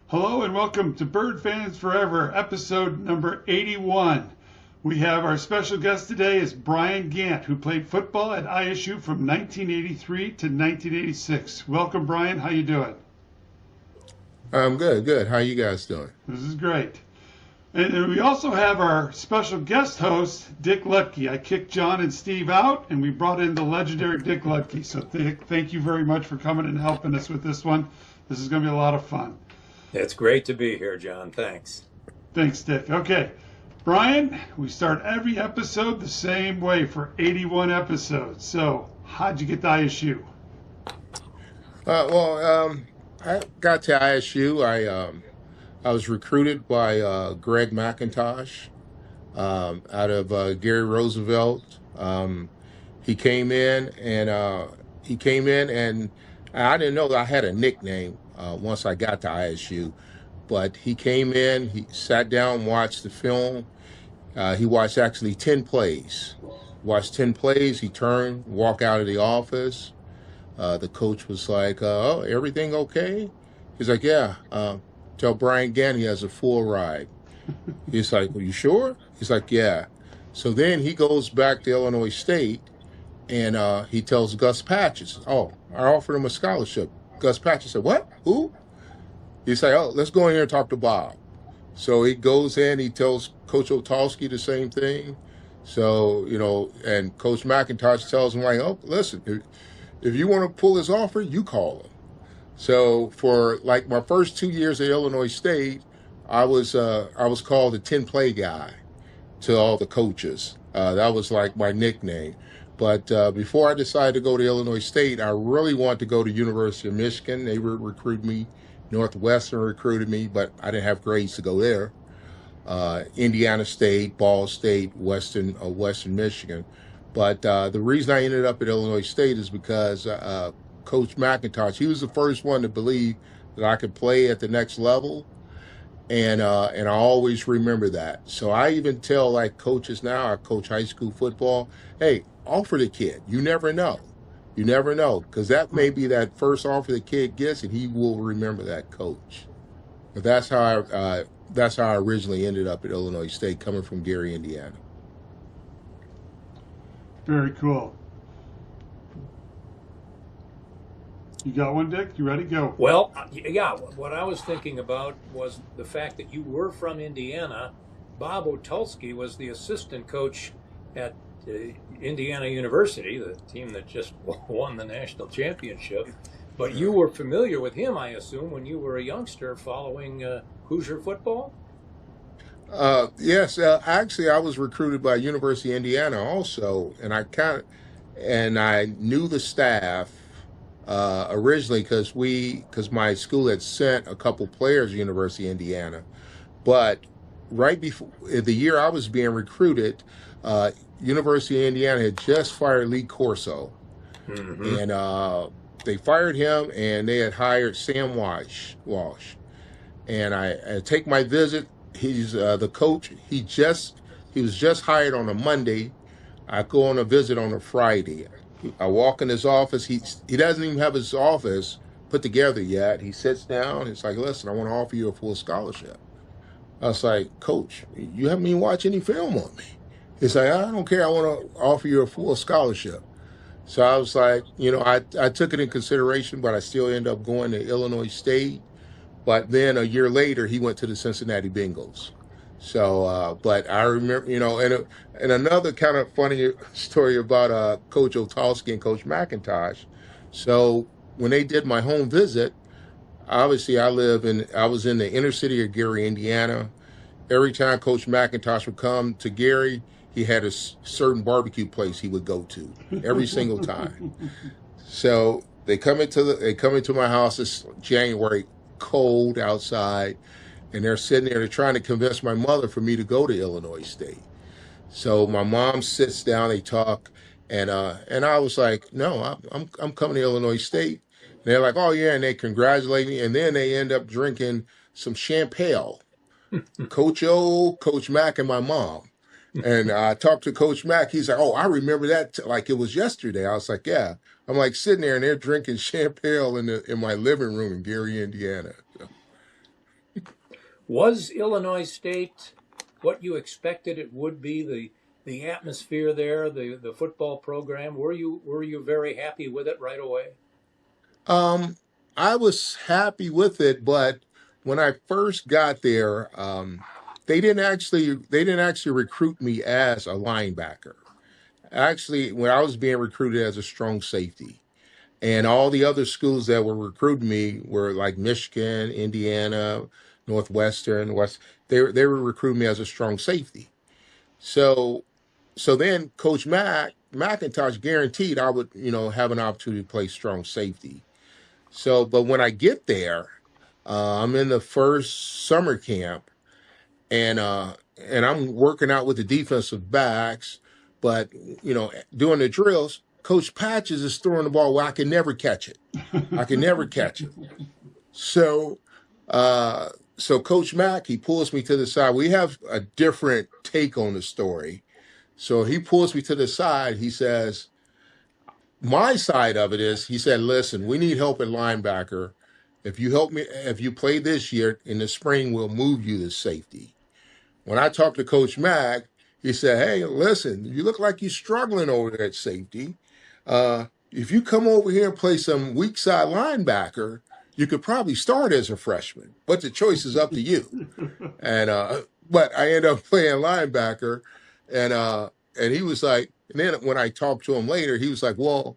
Hello and welcome to Bird Fans Forever, episode number 81. We have our special guest today is Brian Gant, who played football at ISU from 1983 to 1986. Welcome, Brian. How you doing? I'm good. How you guys doing? This is great. And we also have our special guest host, Dick Lutke. I kicked John and Steve out, and we brought in the legendary Dick Lutke. So thank you very much for coming and helping us with this one. This is going to be a lot of fun. It's great to be here, John. Thanks. Thanks, Dick. Okay, Brian, we start every episode the same way for 81 episodes. So, how'd you get to ISU? I got to ISU. I was recruited by Greg McIntosh out of Gary Roosevelt. He came in and I didn't know that I had a nickname once I got to ISU. But he came in, he sat down, watched the film. He watched actually 10 plays. Watched 10 plays, he turned, walked out of the office. The coach was like, oh, everything okay? He's like, yeah, tell Brian Gant he has a full ride. He's like, well, you sure? He's like, yeah. So then he goes back to Illinois State, and he tells Gus Patches, oh, I offered him a scholarship. Gus Patches said, what? Who? He's like, oh, let's go in here and talk to Bob. So he goes in, he tells Coach Otalski the same thing. So, and Coach McIntosh tells him, like, oh, listen, if you want to pull his offer, you call him. So for like my first 2 years at Illinois State, I was called the 10-play guy to all the coaches. That was like my nickname. But before I decided to go to Illinois State, I really wanted to go to University of Michigan. They would recruit me. Northwestern recruited me, but I didn't have grades to go there. Indiana State, Ball State, Western Michigan. But the reason I ended up at Illinois State is because Coach McIntosh, he was the first one to believe that I could play at the next level. And I always remember that. So I even tell like coaches now, I coach high school football, hey, offer the kid. You never know. You never know, because that may be that first offer the kid gets, and he will remember that coach. But that's how I originally ended up at Illinois State, coming from Gary, Indiana. Very cool. You got one, Dick? You ready? Go. Well, yeah, what I was thinking about was the fact that you were from Indiana. Bob Otalski was the assistant coach at Indiana University, the team that just won the national championship. But you were familiar with him, I assume, when you were a youngster following Hoosier football? Yes, actually, I was recruited by University of Indiana also, and I knew the staff originally because my school had sent a couple players to University of Indiana, but right before the year I was being recruited, University of Indiana had just fired Lee Corso, and they fired him, and they had hired Sam Walsh. And I take my visit. He's the coach. He was just hired on a Monday. I go on a visit on a Friday. I walk in his office. He doesn't even have his office put together yet. He sits down. It's like, listen, I want to offer you a full scholarship. I was like, Coach, you haven't even watched any film on me. He's like, I don't care. I want to offer you a full scholarship. So I was like, I took it in consideration, but I still ended up going to Illinois State. But then a year later, he went to the Cincinnati Bengals. So, but I remember, and another kind of funny story about Coach Otalski and Coach McIntosh. So when they did my home visit, obviously I was in the inner city of Gary, Indiana. Every time Coach McIntosh would come to Gary, he had a certain barbecue place he would go to every single time. So they come into my house. It's January, cold outside, and they're sitting there. They're trying to convince my mother for me to go to Illinois State. So my mom sits down. They talk, and I was like, no, I'm coming to Illinois State. And they're like, oh yeah, and they congratulate me, and then they end up drinking some champagne. Coach O, Coach Mack, and my mom. And I talked to Coach Mack. He's like, oh, I remember that like it was yesterday. I was like, yeah. I'm like sitting there and they're drinking champagne in my living room in Gary, Indiana. So. Was Illinois State what you expected it would be? The atmosphere there, the football program. Were you very happy with it right away? Um, I was happy with it, but when I first got there, they didn't actually recruit me as a linebacker. Actually, when I was being recruited as a strong safety, and all the other schools that were recruiting me were like Michigan, Indiana, Northwestern, West. They were recruiting me as a strong safety. So then Coach McIntosh guaranteed I would have an opportunity to play strong safety. So, but when I get there, I'm in the first summer camp, and I'm working out with the defensive backs, but doing the drills, Coach Patches is throwing the ball where I can never catch it. I can never catch it. So, uh, so Coach Mack, he pulls me to the side. We have a different take on the story. So he pulls me to the side. He says, my side of it is, he said, listen, we need help at linebacker. If you play this year in the spring, we'll move you to safety. When I talked to Coach Mack, he said, hey, listen, you look like you're struggling over there at safety. If you come over here and play some weak side linebacker, you could probably start as a freshman, but the choice is up to you. And but I ended up playing linebacker, and he was like, and then when I talked to him later, he was like, well,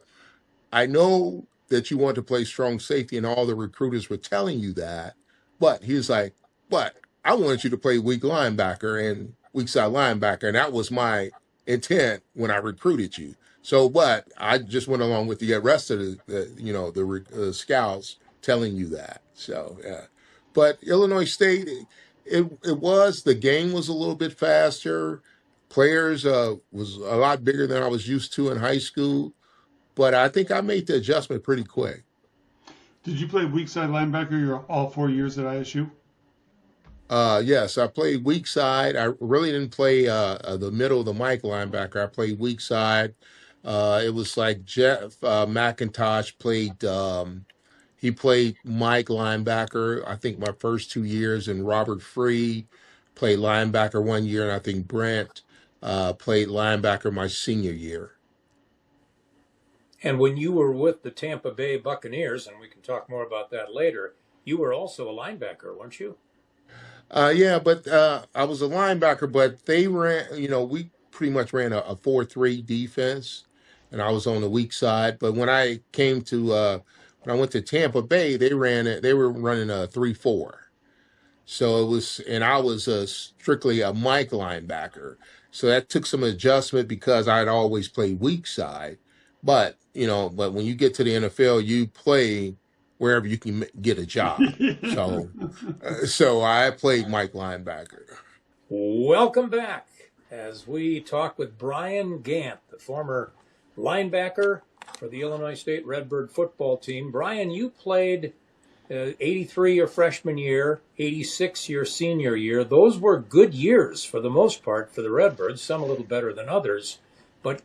I know that you want to play strong safety, and all the recruiters were telling you that, but he was like, but I wanted you to play weak linebacker and weak side linebacker, and that was my intent when I recruited you. So, but I just went along with the rest of the scouts telling you that. So, yeah. But Illinois State, it was the game was a little bit faster. Players was a lot bigger than I was used to in high school, but I think I made the adjustment pretty quick. Did you play weak side linebacker your all 4 years at ISU? Yes, I played weak side. I really didn't play the middle of the Mike linebacker. I played weak side. It was like Jeff McIntosh played. He played Mike linebacker. I think my first 2 years, and Robert Free played linebacker 1 year, and I think Brent played linebacker my senior year. And when you were with the Tampa Bay Buccaneers, and we can talk more about that later, you were also a linebacker, weren't you? Yeah, but I was a linebacker, but they ran, we pretty much ran a 4-3 defense, and I was on the weak side. But when I went to Tampa Bay, they were running a 3-4. So and I was strictly a Mike linebacker. So that took some adjustment because I'd always played weak side. But when you get to the NFL, you play wherever you can get a job. So I played Mike linebacker. Welcome back as we talk with Brian Gant, the former linebacker for the Illinois State Redbird football team. Brian, you played 83 your freshman year, 86 your senior year. Those were good years for the most part for the Redbirds, some a little better than others. But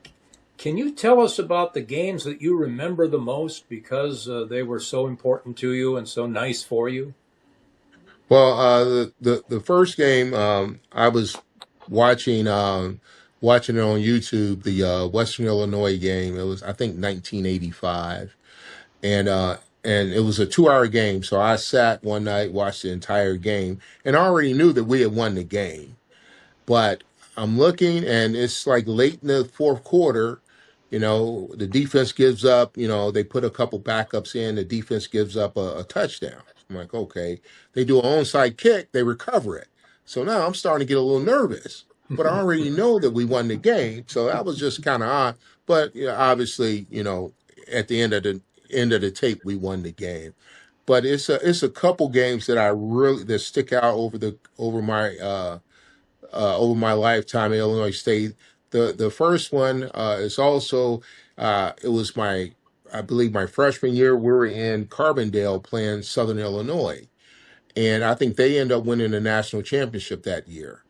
can you tell us about the games that you remember the most because they were so important to you and so nice for you? Well, the first game I was watching watching it on YouTube, the Western Illinois game. It was, I think, 1985, and it was a 2-hour game. So I sat one night, watched the entire game, and I already knew that we had won the game. But I'm looking, and it's like late in the fourth quarter. The defense gives up. They put a couple backups in. The defense gives up a touchdown. I'm like, okay. They do an onside kick. They recover it. So now I'm starting to get a little nervous. But I already know that we won the game. So that was just kind of odd. But obviously, at the end of the tape, we won the game. But it's a couple games that stick out over my lifetime at Illinois State. The first one is also it was I believe my freshman year. We were in Carbondale playing Southern Illinois, and I think they ended up winning the national championship that year.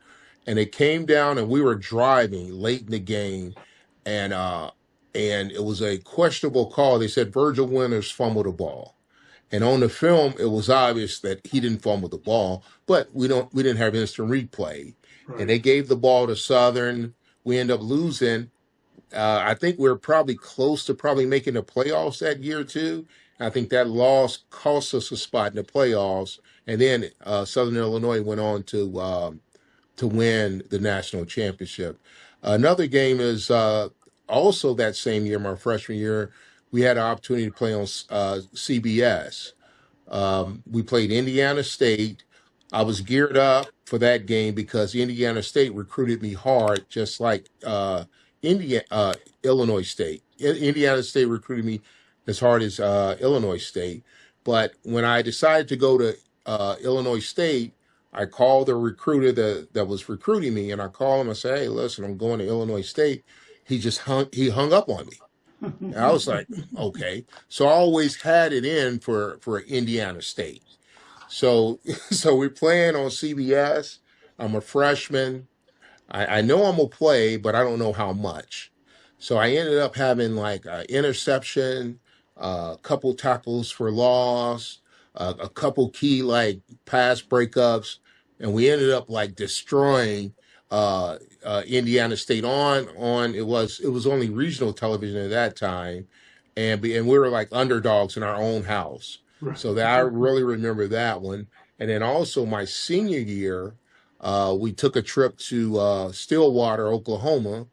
And it came down, and we were driving late in the game, and it was a questionable call. They said Virgil Winters fumbled the ball. And on the film, it was obvious that he didn't fumble the ball, but we didn't have instant replay. Right. And they gave the ball to Southern. We end up losing. I think we are probably close to probably making the playoffs that year too. I think that loss cost us a spot in the playoffs. And then Southern Illinois went on to win the national championship. Another game is also that same year, my freshman year, we had an opportunity to play on CBS. We played Indiana State. I was geared up for that game because Indiana State recruited me hard, just like Illinois State. Indiana State recruited me as hard as Illinois State. But when I decided to go to Illinois State, I called the recruiter that was recruiting me, and I called him and said, "Hey, listen, I'm going to Illinois State." He hung up on me. And I was like, okay. So I always had it in for Indiana State. So we're playing on CBS. I'm a freshman. I know I'm going to play, but I don't know how much. So I ended up having like an interception, a couple tackles for loss, a couple key like pass breakups, and we ended up like destroying Indiana State on it was only regional television at that time, and we were like underdogs in our own house. Right. So that I really remember that one. And then also my senior year, we took a trip to Stillwater, Oklahoma,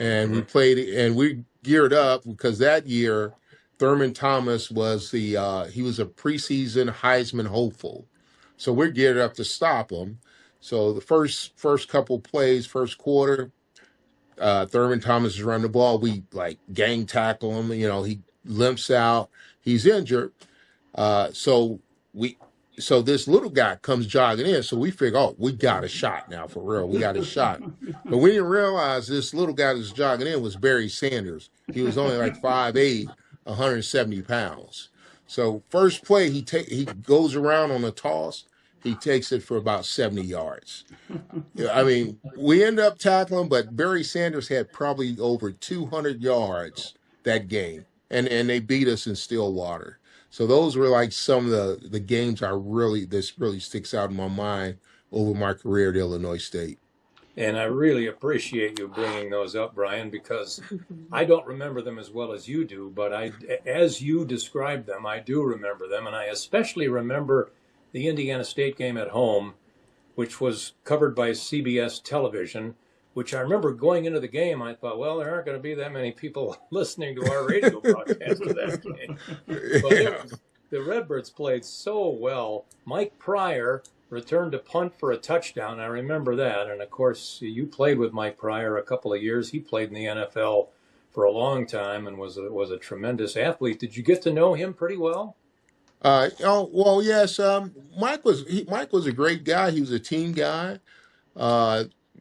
and we played and we geared up because that year Thurman Thomas was he was a preseason Heisman hopeful. So we're geared up to stop him. So the first couple plays, first quarter, Thurman Thomas is running the ball. We like gang tackle him. He limps out. He's injured. So this little guy comes jogging in. So we figure, oh, we got a shot now for real. We got a shot. But we didn't realize this little guy that's jogging in was Barry Sanders. He was only like 5'8", 170 pounds. So first play, he goes around on a toss. He takes it for about 70 yards. I mean, we end up tackling, but Barry Sanders had probably over 200 yards that game, and they beat us in Stillwater. So those were like some of the games this really sticks out in my mind over my career at Illinois State. And I really appreciate you bringing those up, Brian, because I don't remember them as well as you do, but as you described them, I do remember them, and I especially remember the Indiana State game at home, which was covered by CBS television, which I remember going into the game, I thought, well, there aren't going to be that many people listening to our radio broadcast of that game. But the Redbirds played so well. Mike Pryor returned a punt for a touchdown. I remember that. And, of course, you played with Mike Pryor a couple of years. He played in the NFL for a long time and was a tremendous athlete. Did you get to know him pretty well? Yes. Mike was a great guy. He was a team guy.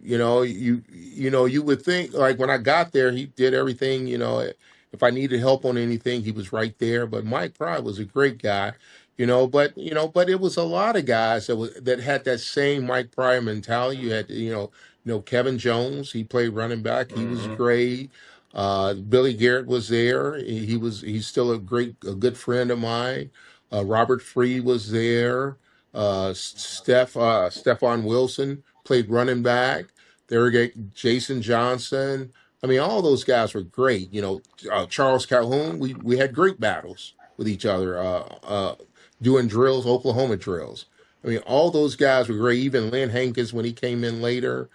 You would think like when I got there, he did everything. If I needed help on anything, he was right there. But Mike Pryor was a great guy. But it was a lot of guys that had that same Mike Pryor mentality. You had Kevin Jones. He played running back. He was great. Billy Garrett was there. He's still a good friend of mine. Robert Freed was there. Stephon Wilson played running back. There we Jason Johnson. I mean, all those guys were great. Charles Calhoun. We had great battles with each other, doing drills, Oklahoma drills. I mean, all those guys were great. Even Lynn Hankins when he came in later.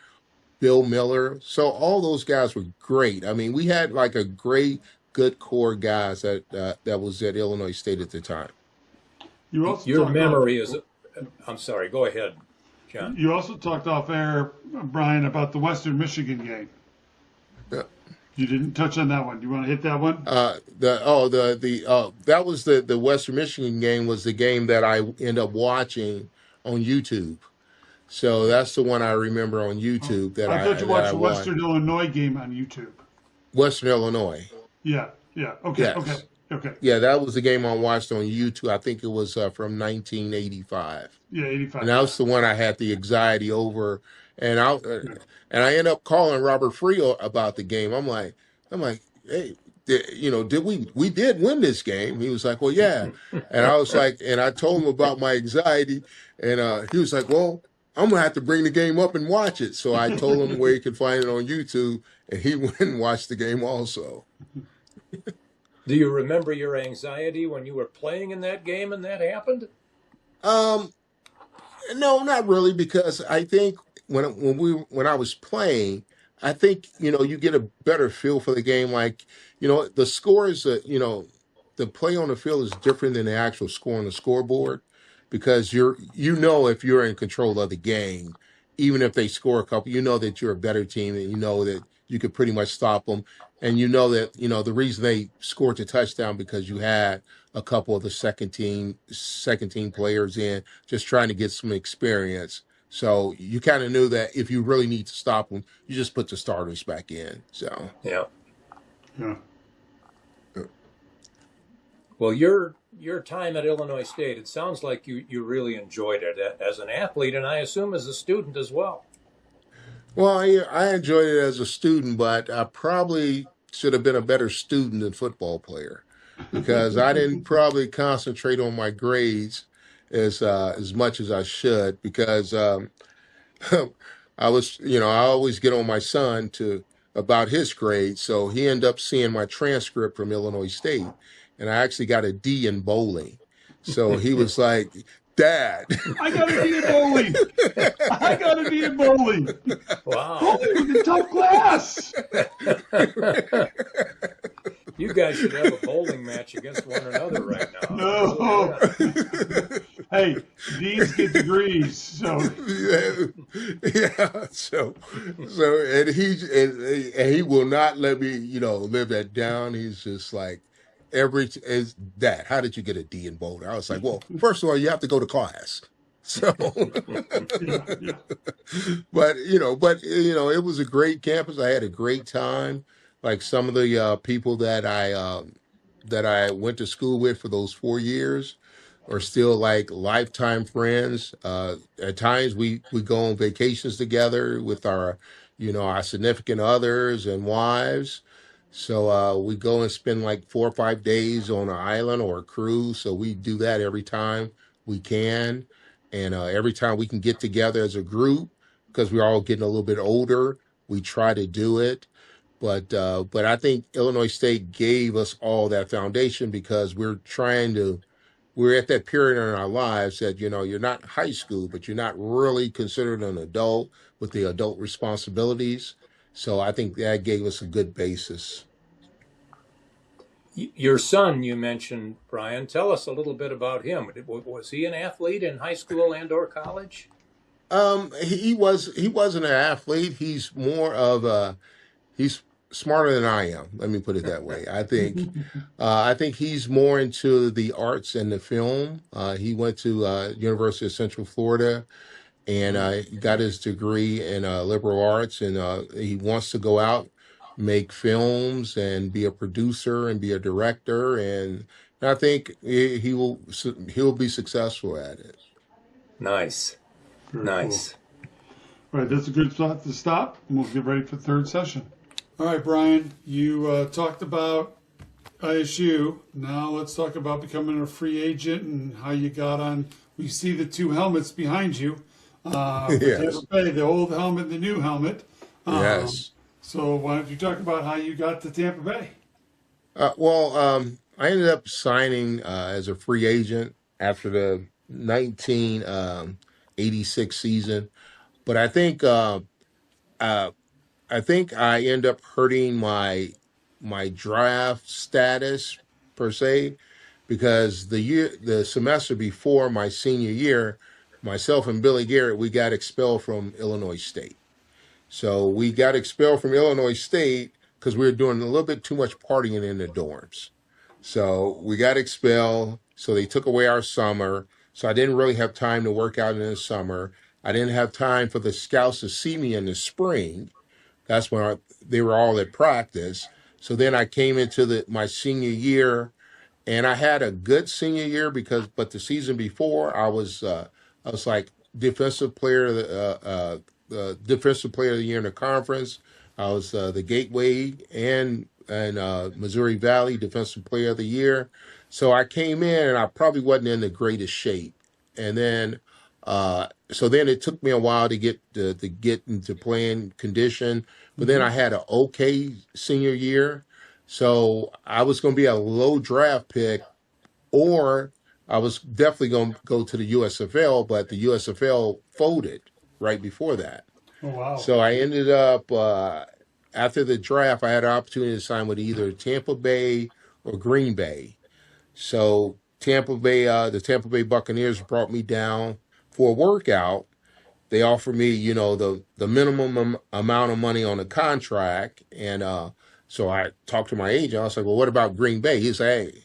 Bill Miller. So all those guys were great. I mean, we had like a great, good core guys that was at Illinois State at the time. Your memory is. I'm sorry. Go ahead, John. You also talked off air, Brian, about the Western Michigan game. Yeah. You didn't touch on that one. Do you want to hit that one? That was the Western Michigan game was the game that I ended up watching on YouTube. So that's the one I remember on YouTube. I thought you watched the Western Illinois game on YouTube. Western Illinois. Yeah. Okay. Yes. Okay. Yeah, that was the game I watched on YouTube. I think it was from 1985. Yeah, 85. And that was the one I had the anxiety over. And I ended up calling Robert Freed about the game. I'm like, hey, did we did win this game? He was like, well, yeah. And I was like, and I told him about my anxiety, and he was like, well, I'm gonna have to bring the game up and watch it. So I told him where he could find it on YouTube, and he went and watched the game also. Do you remember your anxiety when you were playing in that game and that happened? Um, no, not really, because I think when I was playing, I think you get a better feel for the game. Like the scores, the play on the field is different than the actual score on the scoreboard, because if you're in control of the game, even if they score a couple, you know that you're a better team, and you know that you could pretty much stop them, and you know that the reason they scored the touchdown because you had a couple of the second team players in just trying to get some experience. So you kind of knew that if you really need to stop them, you just put the starters back in. So Yeah. Yeah. Well, your time at Illinois State, it sounds like you really enjoyed it as an athlete, and I assume as a student as well. well, I enjoyed it as a student, but I probably should have been a better student and football player, because I didn't probably concentrate on my grades as much as I should, because I always get on my son to about his grades. So he ended up seeing my transcript from Illinois State, and I actually got a D in bowling. So he was like, Dad. I got to be in bowling. I got to be in bowling. Wow. Bowling was a tough class. You guys should have a bowling match against one another right now. No. Hey, these get degrees, so yeah. So and he will not let me, live that down. He's just like, is that, how did you get a D in bowling? I was like, well, first of all, you have to go to class. So, yeah. but it was a great campus. I had a great time. Like some of the people that I went to school with for those 4 years are still like lifetime friends. At times we go on vacations together with our significant others and wives. So we go and spend like 4 or 5 days on an island or a cruise. So we do that every time we can, and every time we can get together as a group, because we're all getting a little bit older, we try to do it. But I think Illinois State gave us all that foundation, because we're at that period in our lives that, you're not high school, but you're not really considered an adult with the adult responsibilities. So I think that gave us a good basis. Your son, you mentioned, Brian. Tell us a little bit about him. Was he an athlete in high school and/or college? He wasn't an athlete. He's smarter than I am. Let me put it that way. I think he's more into the arts and the film. He went to University of Central Florida, and he got his degree in liberal arts, and he wants to go out, make films, and be a producer and be a director, and I think he'll be successful at it. Nice. Very Nice. cool. All right, that's a good spot to stop, and we'll get ready for the third session. All right, Brian, you talked about ISU. Now let's talk about becoming a free agent and how you got on. We see the two helmets behind you. Yes. The old helmet, the new helmet. Yes. So why don't you talk about how you got to Tampa Bay? I ended up signing as a free agent after the 1986 season, but I end up hurting my draft status per se, because the semester before my senior year, myself and Billy Garrett, we got expelled from Illinois State. So we got expelled from Illinois State because we were doing a little bit too much partying in the dorms. So we got expelled. So they took away our summer. So I didn't really have time to work out in the summer. I didn't have time for the scouts to see me in the spring. That's when they were all at practice. So then I came into my senior year, and I had a good senior year but the season before I was like defensive player defensive player of the year in the conference. I was the gateway and Missouri Valley Defensive Player of the Year. So I came in and I probably wasn't in the greatest shape. And then, so then it took me a while to get into playing condition. But then I had an okay senior year. So I was going to be a low draft pick, or I was definitely going to go to the USFL, but the USFL folded right before that. Oh, wow. So I ended up, after the draft, I had an opportunity to sign with either Tampa Bay or Green Bay. So the Tampa Bay Buccaneers brought me down for a workout. They offered me, the minimum amount of money on the contract. And so I talked to my agent. I was like, well, what about Green Bay? He said, hey,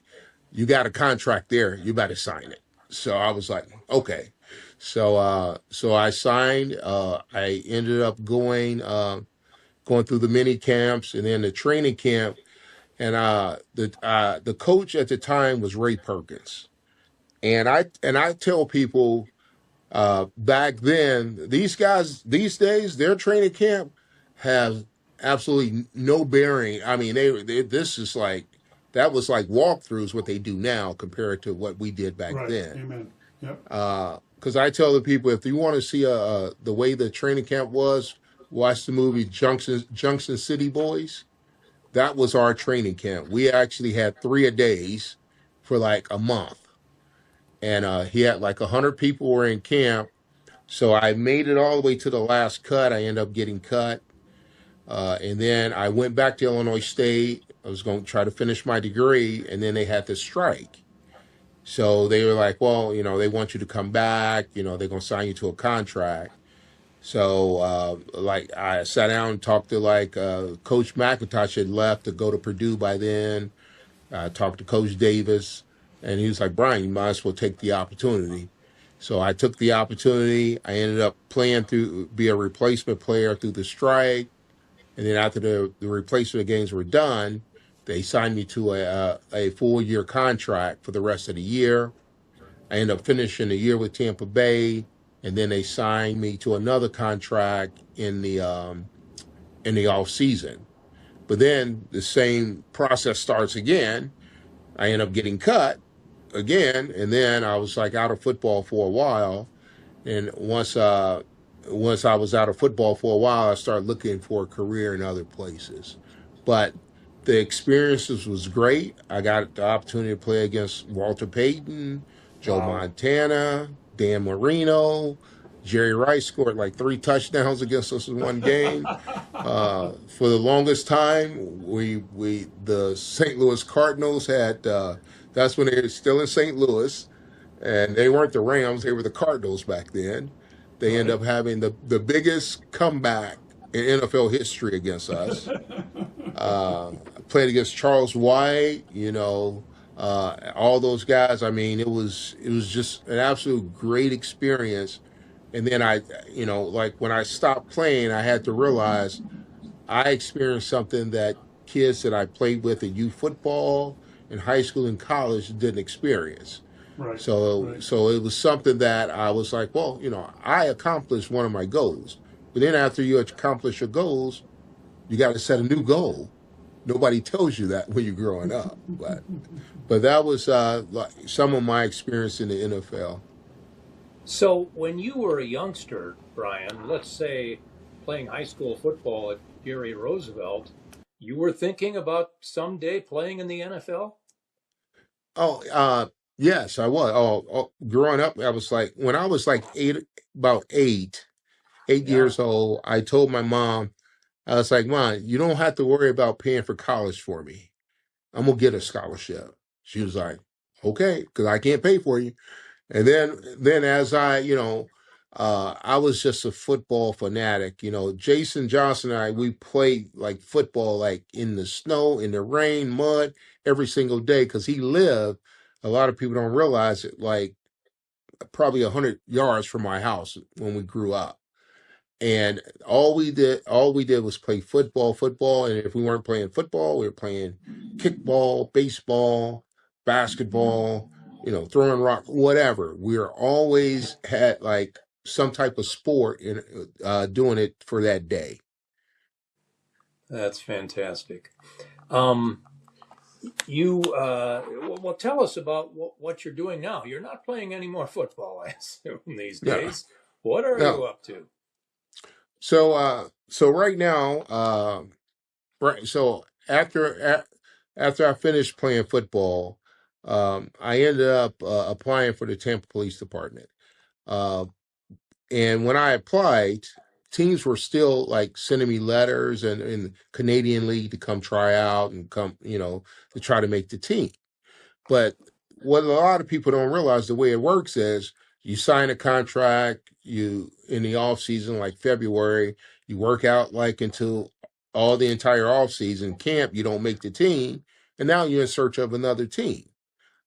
you got a contract there. You better sign it. So I was like, okay. So I signed. I ended up going through the mini camps and then the training camp. And the coach at the time was Ray Perkins. And I tell people back then, these guys these days, their training camp has absolutely no bearing. I mean, this is like, that was like walkthroughs what they do now compared to what we did back Right. then. Amen. Yep. Because I tell the people, if you want to see the way the training camp was, watch the movie Junction City Boys. That was our training camp. We actually had 3-a-days for like a month. And he had like 100 people were in camp. So I made it all the way to the last cut. I ended up getting cut. And then I went back to Illinois State. I was going to try to finish my degree. And then they had this strike. So they were like, well, they want you to come back. They're going to sign you to a contract. So, like, I sat down and talked to, Coach McIntosh had left to go to Purdue by then. I talked to Coach Davis, and he was like, Brian, you might as well take the opportunity. So I took the opportunity. I ended up playing be a replacement player through the strike. And then after the replacement games were done, they signed me to a full-year contract for the rest of the year. I ended up finishing the year with Tampa Bay. And then they signed me to another contract in the off season. But then the same process starts again. I end up getting cut again, and then I was like out of football for a while. And once I was out of football for a while, I started looking for a career in other places. But the experiences was great. I got the opportunity to play against Walter Payton, Joe Montana, Dan Marino. Jerry Rice scored like 3 touchdowns against us in one game. For the longest time, the St. Louis Cardinals had, that's when they were still in St. Louis, and they weren't the Rams, they were the Cardinals back then. They ended up having the biggest comeback in NFL history against us. Played against Charles White, all those guys. I mean, it was just an absolute great experience. And then when I stopped playing, I had to realize I experienced something that kids that I played with in youth football, in high school and college didn't experience. Right. So it was something that I was like, well, I accomplished one of my goals. But then after you accomplish your goals, you got to set a new goal. Nobody tells you that when you're growing up. But that was like some of my experience in the NFL. So when you were a youngster, Brian, let's say playing high school football at Gary Roosevelt, you were thinking about someday playing in the NFL? Oh, yes, I was. Growing up, I was like, when I was like about eight years old, I told my mom, I was like, Mom, you don't have to worry about paying for college for me. I'm going to get a scholarship. She was like, okay, because I can't pay for you. And then as I was just a football fanatic. Jason Johnson and I, we played like football, like in the snow, in the rain, mud, every single day, because he lived, a lot of people don't realize it, like probably 100 yards from my house when we grew up. And all we did was play football. And if we weren't playing football, we were playing kickball, baseball, basketball, throwing rock, whatever. We were always had like some type of sport in doing it for that day. That's fantastic. Um, well, tell us about what you're doing now. You're not playing any more football, I assume, these No, days. What are you no. up to? So right now, right. So after I finished playing football, I ended up applying for the Tampa Police Department. Uh, and when I applied, teams were still like sending me letters and in the Canadian League to come try out and come, to try to make the team. But what a lot of people don't realize, the way it works is you sign a contract, you in the off season, like February, you work out like until all the entire off season camp, you don't make the team, and now you're in search of another team.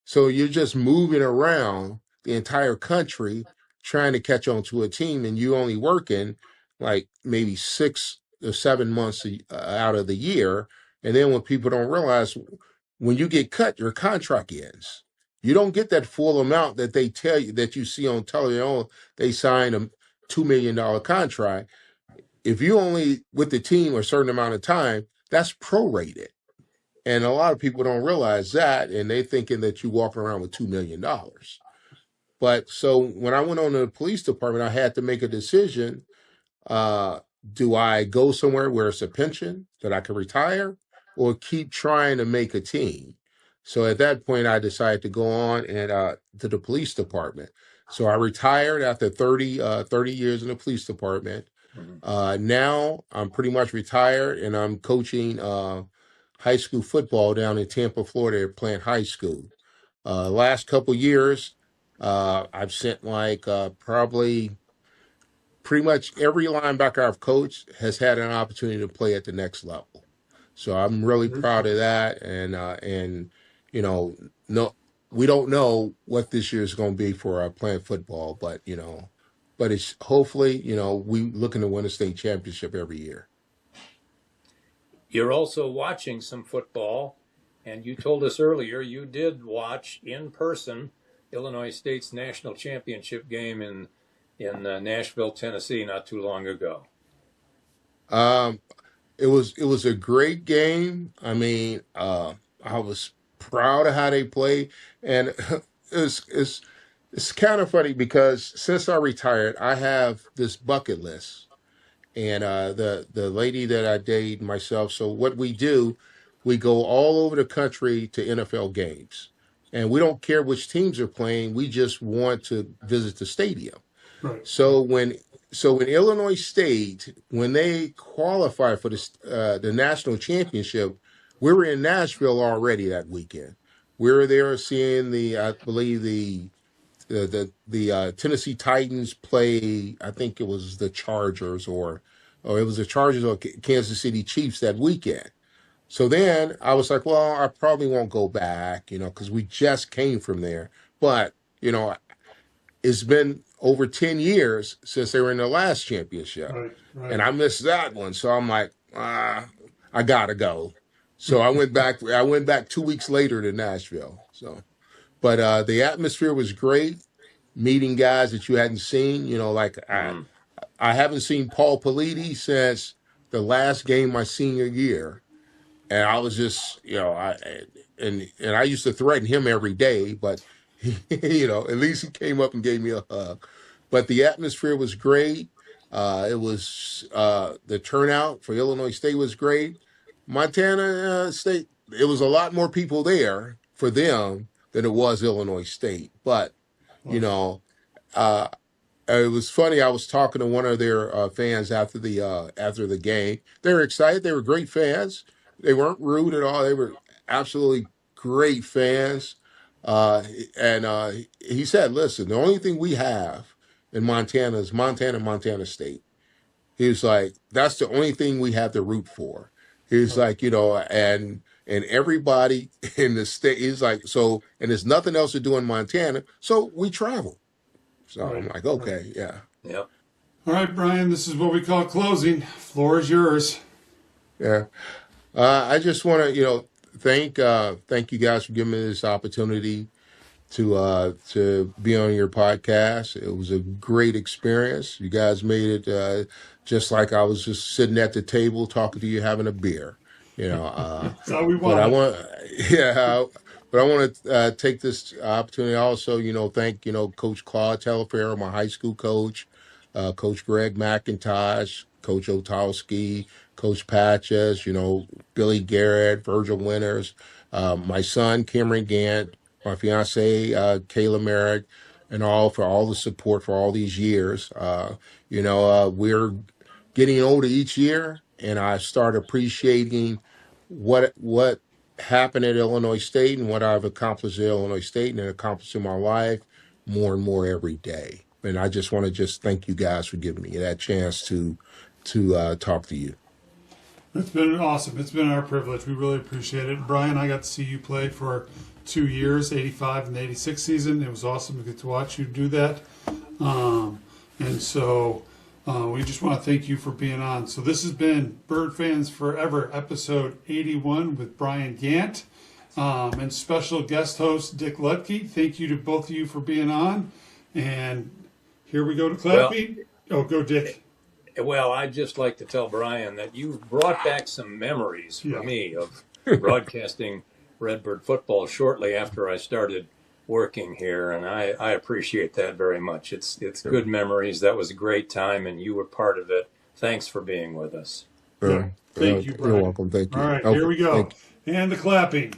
So you're just moving around the entire country trying to catch on to a team, and you only working like maybe 6 or 7 months out of the year. And then what people don't realize, when you get cut, your contract ends. You don't get that full amount that they tell you that you see on television. Oh, they signed a $2 million contract. If you only with the team a certain amount of time, that's prorated. And a lot of people don't realize that, and they thinking that you walking around with $2 million. But so when I went on to the police department, I had to make a decision. Uh, do I go somewhere where it's a pension that I can retire, or keep trying to make a team? So at that point, I decided to go on and to the police department. So I retired after 30 years in the police department. Now I'm pretty much retired, and I'm coaching high school football down in Tampa, Florida, playing high school. Last couple years, I've sent like probably pretty much every linebacker I've coached has had an opportunity to play at the next level. So I'm really proud of that. And no, we don't know what this year is going to be for playing football, but it's hopefully, we looking to win a state championship every year. You're also watching some football, and you told us earlier you did watch in person Illinois State's national championship game in Nashville, Tennessee, not too long ago. Um, it was a great game. I mean, I was proud of how they played, and it's kind of funny because since I retired, I have this bucket list, and the lady that I date myself. So what we do, we go all over the country to NFL games, and we don't care which teams are playing. We just want to visit the stadium. Right. So when Illinois State, when they qualified for the national championship, we were in Nashville already that weekend. We were there seeing I believe the Tennessee Titans play. I think it was the Chargers, or it was the Chargers or Kansas City Chiefs that weekend. So then I was like, well, I probably won't go back, because we just came from there. But it's been over 10 years since they were in the last championship. Right. And I missed that one. So I'm like, I gotta go. So I went back 2 weeks later to Nashville. But the atmosphere was great, meeting guys that you hadn't seen. I haven't seen Paul Peliti since the last game my senior year. And I was just, and I used to threaten him every day, but at least he came up and gave me a hug. But the atmosphere was great. It was the turnout for Illinois State was great. Montana State, it was a lot more people there for them than it was Illinois State. But uh, it was funny. I was talking to one of their fans after the game. They were excited. They were great fans. They weren't rude at all. They were absolutely great fans. And he said, "Listen, the only thing we have in Montana is Montana State." He was like, "That's the only thing we have to root for." He was like, and everybody in the state. He's like, so, and there's nothing else to do in Montana, so we travel. So I'm like, okay, yeah. Yep. All right, Brian, this is what we call closing. Floor is yours. Yeah. I just want to, thank you guys for giving me this opportunity to be on your podcast. It was a great experience. You guys made it just like I was just sitting at the table talking to you, having a beer. You know, That's how we but I want it. want, yeah, but I want to take this opportunity also, thank, Coach Claude Telfair, my high school coach, Coach Greg McIntosh, Coach Otowski, Coach Patches, Billy Garrett, Virgil Winters, my son, Cameron Gant, my fiance, Kayla Merrick, and all for all the support for all these years. We're getting older each year, and I start appreciating what happened at Illinois State and what I've accomplished at Illinois State and accomplished in my life more and more every day. And I just want to just thank you guys for giving me that chance to talk to you. It's been awesome. It's been our privilege. We really appreciate it. Brian, I got to see you play for 2 years, 85 and the 86 season. It was awesome to get to watch you do that. And so we just want to thank you for being on. So this has been Bird Fans Forever, episode 81 with Brian Gant and special guest host Dick Lutke. Thank you to both of you for being on. And here we go to clapping. Go Dick. Well, I'd just like to tell Brian that you've brought back some memories for me of broadcasting Redbird football shortly after I started working here, and I appreciate that very much. It's good memories. That was a great time, and you were part of it. Thanks for being with us. Thank you, Brian. You're welcome. Thank you. All right, here we go. And the clapping.